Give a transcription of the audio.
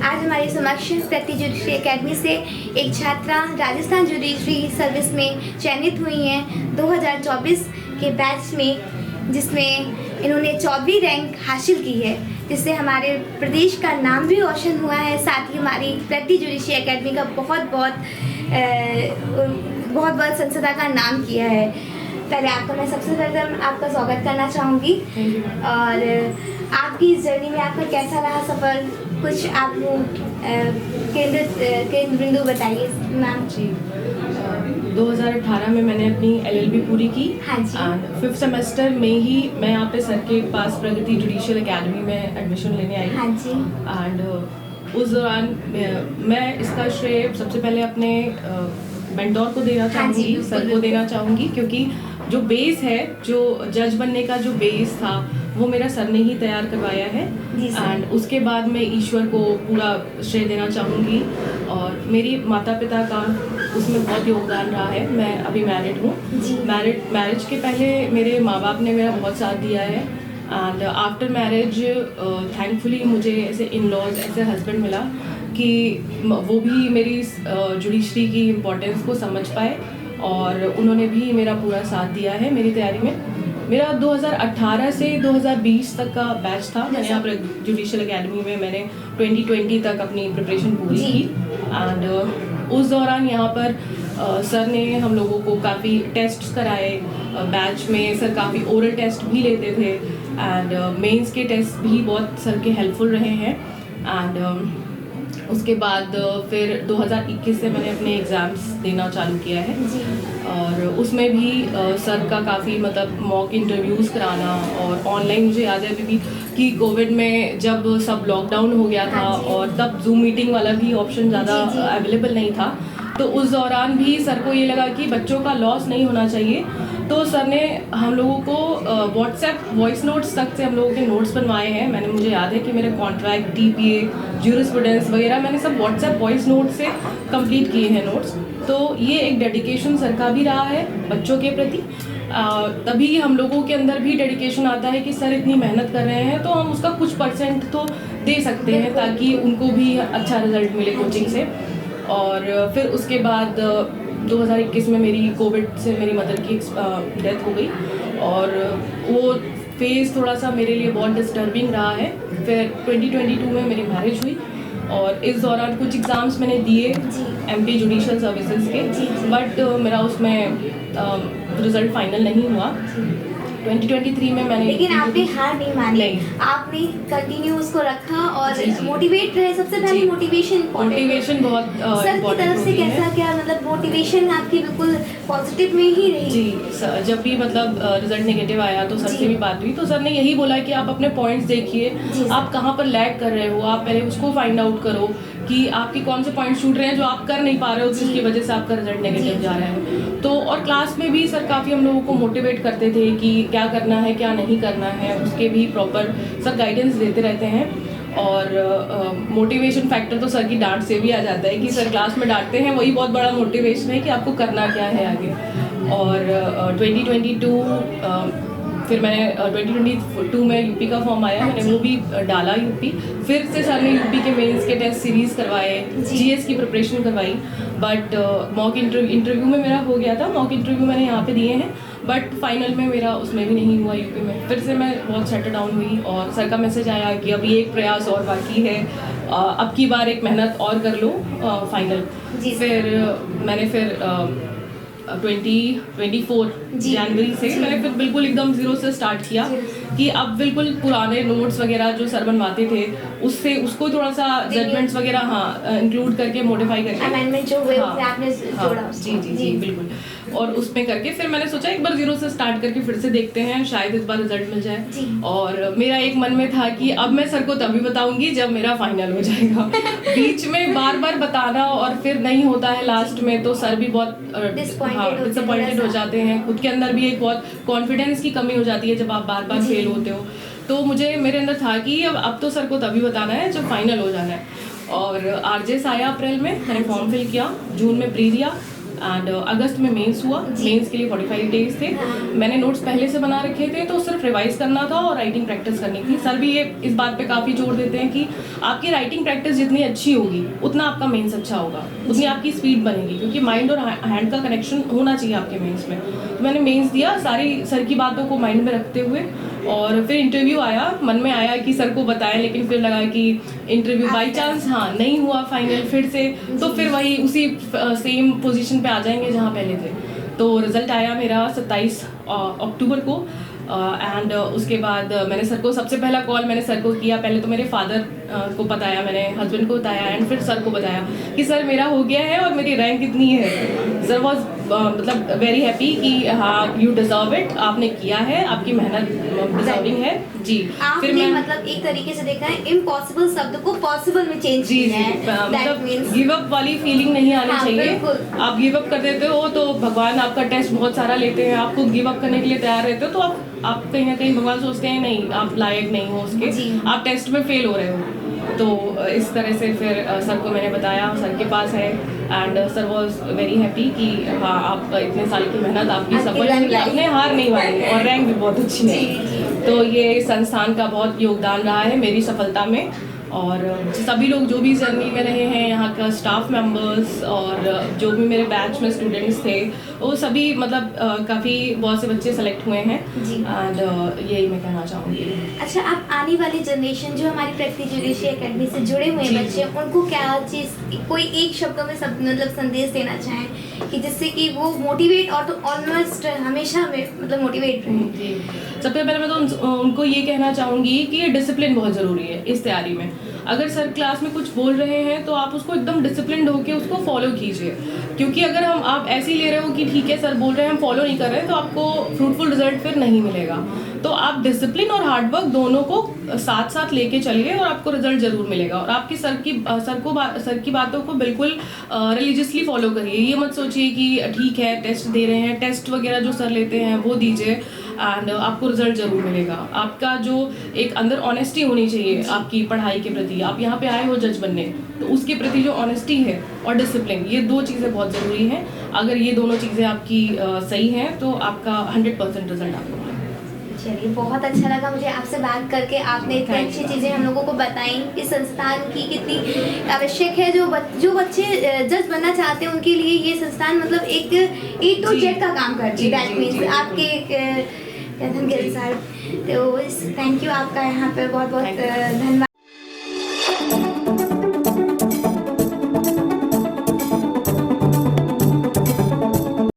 आज हमारे समक्ष प्रति जुडिशरी एकेडमी से एक छात्रा राजस्थान जुडिशरी सर्विस में चयनित हुई हैं 2024 के बैच में, जिसमें इन्होंने 24वीं रैंक हासिल की है, जिससे हमारे प्रदेश का नाम भी रोशन हुआ है। साथ ही हमारी प्रति जुडिशरी एकेडमी का बहुत बहुत संस्था का नाम किया है। पहले आपका मैं सबसे पहले आपका स्वागत करना चाहूँगी और आपकी इस जर्नी में आपका कैसा रहा सफ़र, कुछ आप केंद्र बिंदु बताइए मैम। जी 2018 में मैंने अपनी LLB पूरी की। हाँ जी। एंड 5th सेमेस्टर में ही मैं यहाँ पे सर के पास प्रगति जुडिशियल एकेडमी में एडमिशन लेने आई। हाँ जी। एंड उस दौरान मैं इसका श्रेय सबसे पहले अपने मेंटोर को देना चाहूँगी, हाँ सर को देना चाहूँगी, क्योंकि जो बेस है, जो जज बनने का जो बेस था, वो मेरा सर ने ही तैयार करवाया है। एंड उसके बाद मैं ईश्वर को पूरा श्रेय देना चाहूँगी और मेरी माता पिता का उसमें बहुत योगदान रहा है। मैं अभी मैरिड हूँ। मैरिज के पहले मेरे माँ बाप ने मेरा बहुत साथ दिया है एंड आफ्टर मैरिज थैंकफुली मुझे ऐसे इन लॉज, ऐसे हस्बैंड मिला कि वो भी मेरी जुडिशरी की इम्पोर्टेंस को समझ पाए और उन्होंने भी मेरा पूरा साथ दिया है मेरी तैयारी में। मेरा 2018 से 2020 तक का बैच था। मैंने यहाँ पर जुडिशियल एकेडमी में मैंने 2020 तक अपनी प्रिपरेशन पूरी की एंड उस दौरान यहाँ पर सर ने हम लोगों को काफ़ी टेस्ट्स कराए। बैच में सर काफ़ी ओरल टेस्ट भी लेते थे एंड मेंस के टेस्ट भी बहुत सर के हेल्पफुल रहे हैं। एंड उसके बाद फिर 2021 से मैंने अपने एग्ज़ाम्स देना चालू किया है और उसमें भी सर का काफ़ी मतलब मॉक इंटरव्यूज़ कराना और ऑनलाइन, मुझे याद है अभी कि कोविड में जब सब लॉकडाउन हो गया था और तब जूम मीटिंग वाला भी ऑप्शन ज़्यादा अवेलेबल नहीं था, तो उस दौरान भी सर को ये लगा कि बच्चों का लॉस नहीं होना चाहिए, तो सर ने हम लोगों को व्हाट्सएप वॉइस नोट्स तक से हम लोगों के नोट्स बनवाए हैं। मैंने, मुझे याद है कि मेरे कॉन्ट्रैक्ट, TPA, ज्यूरिस्प्रूडेंस वगैरह मैंने सब व्हाट्सएप वॉइस नोट से कंप्लीट किए हैं नोट्स। तो ये एक डेडिकेशन सर का भी रहा है बच्चों के प्रति। तभी हम लोगों के अंदर भी डेडिकेशन आता है कि सर इतनी मेहनत कर रहे हैं तो हम उसका कुछ परसेंट तो दे सकते हैं ताकि उनको भी अच्छा रिजल्ट मिले कोचिंग से। और फिर उसके बाद 2021 में मेरी कोविड से मेरी मदर की डेथ हो गई और वो फेज़ थोड़ा सा मेरे लिए बहुत डिस्टर्बिंग रहा है। फिर 2022 में मेरी मैरिज हुई और इस दौरान कुछ एग्ज़ाम्स मैंने दिए MP जुडिशियल सर्विसेज के, बट मेरा उसमें रिज़ल्ट फाइनल नहीं हुआ। 2023 में मैंने, लेकिन आपने हार नहीं मानी, आपने कंटिन्यू उसको रखा और मोटिवेट रहे। सबसे पहले मोटिवेशन बहुत सर की तरफ से कैसा क्या, मतलब मोटिवेशन आपकी बिल्कुल पॉजिटिव में ही रही? जी, जब भी मतलब रिजल्ट नेगेटिव आया तो सर से भी बात हुई, तो सर ने यही बोला कि आप अपने पॉइंट्स देखिए, आप कहाँ पर लैग कर रहे हो, आप पहले उसको फाइंड आउट करो कि आपके कौन से पॉइंट छूट रहे हैं जो आप कर नहीं पा रहे हो, जिसकी वजह से आपका रिजल्ट नेगेटिव जा रहा है। तो और क्लास में भी सर काफ़ी हम लोगों को मोटिवेट करते थे कि क्या करना है क्या नहीं करना है, उसके भी प्रॉपर सर गाइडेंस देते रहते हैं। और मोटिवेशन फैक्टर तो सर की डांट से भी आ जाता है कि सर क्लास में डांटते हैं, वही बहुत बड़ा मोटिवेशन है कि आपको करना क्या है आगे। और 2022 फिर मैंने 2022 में यूपी का फॉर्म आया, मैंने वो भी डाला यूपी। फिर से सर ने यूपी के मेंस के टेस्ट सीरीज़ करवाए, GS की प्रिपरेशन करवाई, बट मॉक इंटरव्यू में मेरा हो गया था। मॉक इंटरव्यू मैंने यहाँ पे दिए हैं बट फाइनल में मेरा उसमें भी नहीं हुआ यूपी में। फिर से मैं बहुत सेटल डाउन हुई और सर का मैसेज आया कि अभी एक प्रयास और बाकी है, अब की बार एक मेहनत और कर लो फाइनल। फिर मैंने 2024 जनवरी से मैंने फिर बिल्कुल एकदम ज़ीरो से स्टार्ट किया कि अब बिल्कुल पुराने नोट्स वगैरह जो सर बनवाते थे उससे उसको थोड़ा सा जजमेंट्स वगैरह इंक्लूड करके मॉडिफाई करके अमेंडमेंट जो हुए आपने जोड़ा। जी बिल्कुल। और उसमें करके फिर मैंने सोचा एक बार ज़ीरो से स्टार्ट करके फिर से देखते हैं, शायद इस बार रिजल्ट मिल जाए। और मेरा एक मन में था कि अब मैं सर को तभी बताऊंगी जब मेरा फाइनल हो जाएगा। बीच में बार बार बताना और फिर नहीं होता है लास्ट में, तो सर भी बहुत डिसअपॉइंटेड हो जाते हैं। खुद के अंदर भी एक बहुत कॉन्फिडेंस की कमी हो जाती है जब आप बार बार फेल होते हो। तो मुझे मेरे अंदर था कि अब तो सर को तभी बताना है जब फाइनल हो जाना है। और RJS आया अप्रैल में, मैंने फॉर्म फिल किया, जून में प्री दिया एंड अगस्त में मेंस हुआ। मेंस के लिए 45 डेज थे। मैंने नोट्स पहले से बना रखे थे, तो सिर्फ रिवाइज करना था और राइटिंग प्रैक्टिस करनी थी। सर भी ये इस बात पे काफ़ी जोर देते हैं कि आपकी राइटिंग प्रैक्टिस जितनी अच्छी होगी उतना आपका मेंस अच्छा होगा, उतनी आपकी स्पीड बनेगी, क्योंकि माइंड और हैंड का कनेक्शन होना चाहिए आपके मेंस में। तो मैंने मेंस दिया सारी सर की बातों को माइंड में रखते हुए, और फिर इंटरव्यू आया। मन में आया कि सर को बताएं, लेकिन फिर लगा कि इंटरव्यू बाई चांस नहीं हुआ फाइनल फिर से, तो फिर वही उसी सेम पोजीशन पे आ जाएंगे जहाँ पहले थे। तो रिजल्ट आया मेरा 27 अक्टूबर को। एंड उसके बाद मैंने सर को सबसे पहला कॉल मैंने सर को किया। पहले तो मेरे फादर को बताया, मैंने हस्बैंड को बताया, एंड फिर सर को बताया कि सर मेरा हो गया है और मेरी रैंक इतनी है। सर वॉज मतलब वेरी हैप्पी कि हाँ यू डिजर्व इट, आपने किया है, आपकी मेहनत डिजर्विंग है जी। फिर मैं मतलब एक तरीके से देखा है इम्पॉसिबल शब्द को पॉसिबल में चेंज किया है। मतलब गिव अप वाली फीलिंग नहीं आनी चाहिए। आप गिव अप कर देते हो तो भगवान आपका टेस्ट बहुत सारा लेते हैं, आपको गिव अप करने के लिए तैयार रहते हो तो आप कहीं ना कहीं भगवान सोचते हैं नहीं आप लायक नहीं हो उसके, आप टेस्ट में फेल हो रहे हो। तो इस तरह से फिर सर को मैंने बताया, सर के पास है, and sir was very happy कि हाँ आप इतने साल की मेहनत आपकी सफल हुई, आपने हार नहीं मानी और रैंक भी बहुत अच्छी है। तो ये संस्थान का बहुत योगदान रहा है मेरी सफलता में। और सभी लोग जो भी जर्नी में रहे हैं, यहाँ का स्टाफ मेंबर्स और जो भी मेरे बैच में स्टूडेंट्स थे, वो सभी मतलब काफ़ी बहुत से बच्चे सेलेक्ट हुए हैं, एंड यही मैं कहना चाहूँगी। अच्छा, आप आने वाली जनरेशन जो हमारी प्रकृति ज्योतिषी एकेडमी से जुड़े हुए हैं बच्चे, उनको क्या चीज़ कोई एक शब्दों में सब मतलब संदेश देना चाहें कि जिससे कि वो मोटिवेट और तो ऑलमोस्ट हमेशा मतलब मोटिवेट रहें? सबसे पहले मैं तो उनको ये कहना चाहूँगी कि ये डिसिप्लिन बहुत ज़रूरी है इस तैयारी में। अगर सर क्लास में कुछ बोल रहे हैं तो आप उसको एकदम डिसिप्लिन होकर उसको फॉलो कीजिए, क्योंकि अगर आप ऐसे ही ले रहे हो कि ठीक है सर बोल रहे हैं हम फॉलो नहीं कर रहे हैं, तो आपको फ्रूटफुल रिजल्ट फिर नहीं मिलेगा। तो आप डिसिप्लिन और हार्डवर्क दोनों को साथ साथ लेके चलिए और आपको रिजल्ट जरूर मिलेगा। और आपकी सर की बातों को बिल्कुल रिलीजियसली फॉलो करिए। ये मत सोचिए कि ठीक है टेस्ट दे रहे हैं, टेस्ट वगैरह जो सर लेते हैं वो दीजिए एंड आपको रिजल्ट जरूर मिलेगा। आपका जो एक अंदर ऑनेस्टी होनी चाहिए आपकी पढ़ाई के प्रति, आप यहाँ पे आए हो जज बनने, तो उसके प्रति जो ऑनेस्टी है और डिसिप्लिन, ये दो चीज़ें बहुत ज़रूरी हैं। अगर ये दोनों चीज़ें आपकी सही हैं तो आपका 100% रिजल्ट आपको मिलेगा। चलिए, बहुत अच्छा लगा मुझे आपसे बात करके। आपने इतनी अच्छी चीज़ें हम लोगों को बताई इस संस्थान की कितनी आवश्यक है। जो बच्चे जज बनना चाहते हैं उनके लिए ये संस्थान मतलब एक A to Z का काम करती है। दैट मीन्स आपके कथन के अनुसार। तो थैंक यू, आपका यहाँ पर बहुत बहुत धन्यवाद।